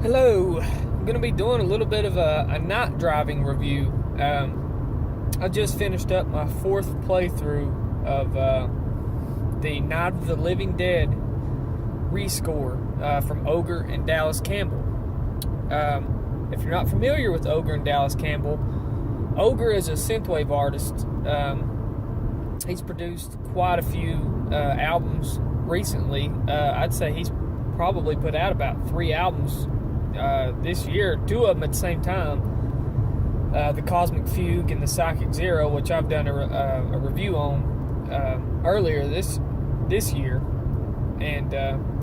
Hello, I'm going to be doing a little bit of a night driving review. I just finished up my fourth playthrough of the Night of the Living Dead rescore from OGRE and Dallas Campbell. If you're not familiar with OGRE and Dallas Campbell, OGRE is a synthwave artist. He's produced quite a few albums recently. I'd say he's probably put out about 3 albums this year, 2 of them at the same time. The Cosmic Fugue and the Psychic Zero, which I've done a review on earlier this year, and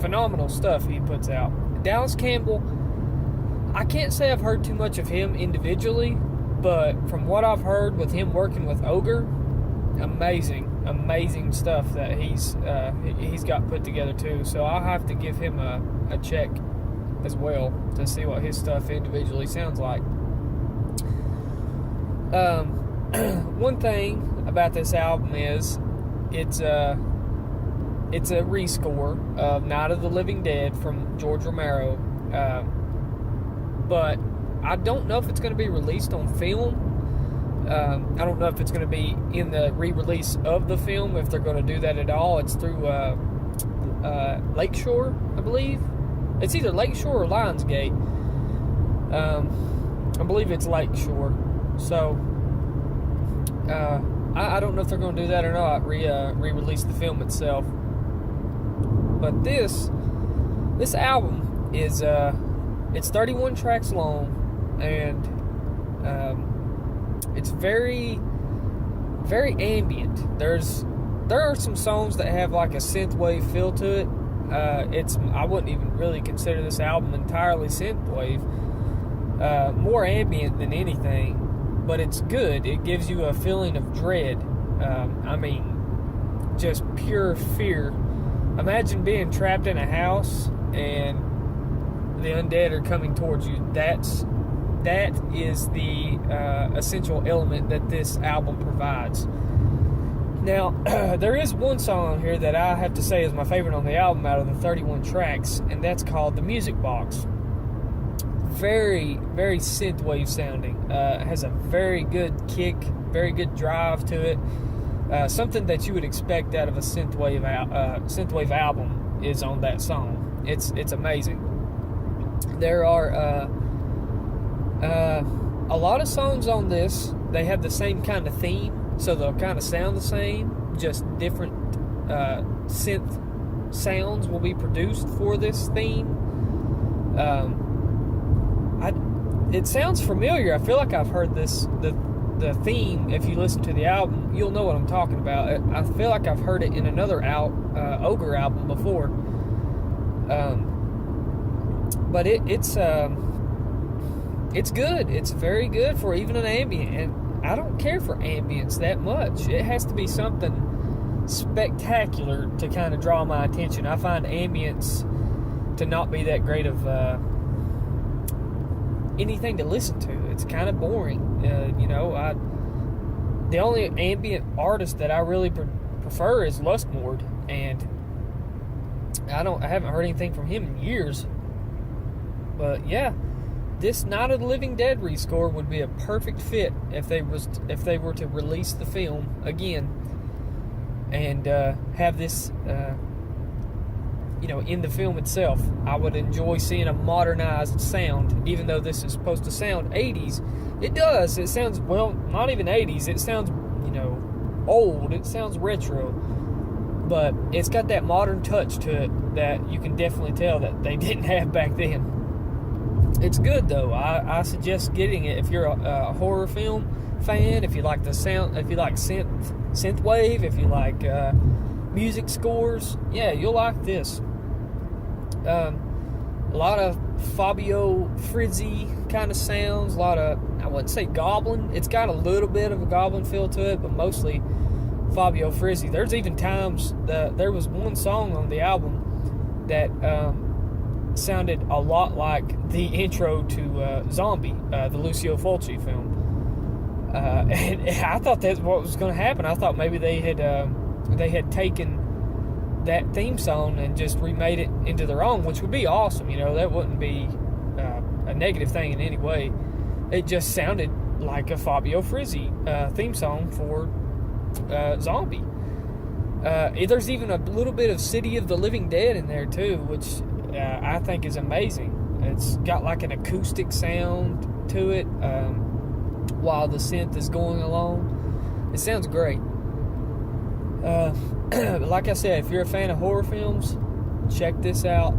phenomenal stuff he puts out. Dallas Campbell, I can't say I've heard too much of him individually, but from what I've heard with him working with OGRE, amazing stuff that he's got put together too. So I'll have to give him a check as well to see what his stuff individually sounds like. One thing about this album is it's a rescore of Night of the Living Dead from George Romero, but I don't know if it's going to be released on film. I don't know if it's going to be in the re-release of the film, if they're going to do that at all. It's through Lakeshore, I believe. It's either Lakeshore or Lionsgate. I believe it's Lakeshore. So, I don't know if they're going to do that or not, re-release the film itself. But this album is, it's 31 tracks long, and it's very, very ambient. There are some songs that have like a synthwave feel to it. I wouldn't even really consider this album entirely synthwave. More ambient than anything, but it's good. It gives you a feeling of dread. Just pure fear. Imagine being trapped in a house and the undead are coming towards you. That is the essential element that this album provides. Now, there is one song on here that I have to say is my favorite on the album out of the 31 tracks, and that's called The Music Box. Very, very synthwave sounding. It has a very good kick, very good drive to it. Something that you would expect out of a synthwave album is on that song. It's amazing. There are a lot of songs on this. They have the same kind of theme. So they'll kind of sound the same, just different synth sounds will be produced for this theme. It sounds familiar. I feel like I've heard the theme. If you listen to the album, you'll know what I'm talking about. I feel like I've heard it in another OGRE album before. But it's good. It's very good for even an ambient. And I don't care for ambience that much. It has to be something spectacular to kind of draw my attention. I find ambience to not be that great of anything to listen to. It's kind of boring. The only ambient artist that I really prefer is Lustmord, and I haven't heard anything from him in years. But yeah, this Night of the Living Dead rescore would be a perfect fit if they were to release the film again and have this in the film itself. I would enjoy seeing a modernized sound, even though this is supposed to sound 80s. It does. It sounds, well, not even 80s. It sounds old. It sounds retro, but it's got that modern touch to it that you can definitely tell that they didn't have back then. It's good though. I suggest getting it if you're a horror film fan, if you like the sound, if you like synthwave, if you like music scores. Yeah, you'll like this. A lot of Fabio Frizzi kind of sounds. A lot of, I wouldn't say goblin. It's got a little bit of a goblin feel to it, but mostly Fabio Frizzi. There's even times there was one song on the album that sounded a lot like the intro to Zombie, the Lucio Fulci film. And I thought that's what was going to happen. I thought maybe they had taken that theme song and just remade it into their own, which would be awesome. That wouldn't be a negative thing in any way. It just sounded like a Fabio Frizzi theme song for Zombie. There's even a little bit of City of the Living Dead in there too, which I think is amazing. It's got like an acoustic sound to it while the synth is going along. It sounds great. Like I said, if you're a fan of horror films, check this out.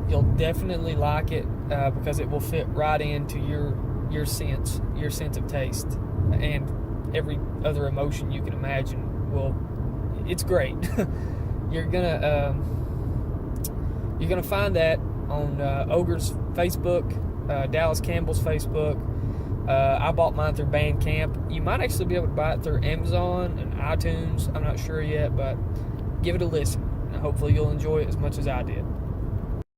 You'll definitely like it because it will fit right into your sense of taste, and every other emotion you can imagine. Well, it's great. You're gonna find that on OGRE's Facebook, Dallas Campbell's Facebook. I bought mine through Bandcamp. You might actually be able to buy it through Amazon and iTunes. I'm not sure yet, but give it a listen. Hopefully you'll enjoy it as much as I did.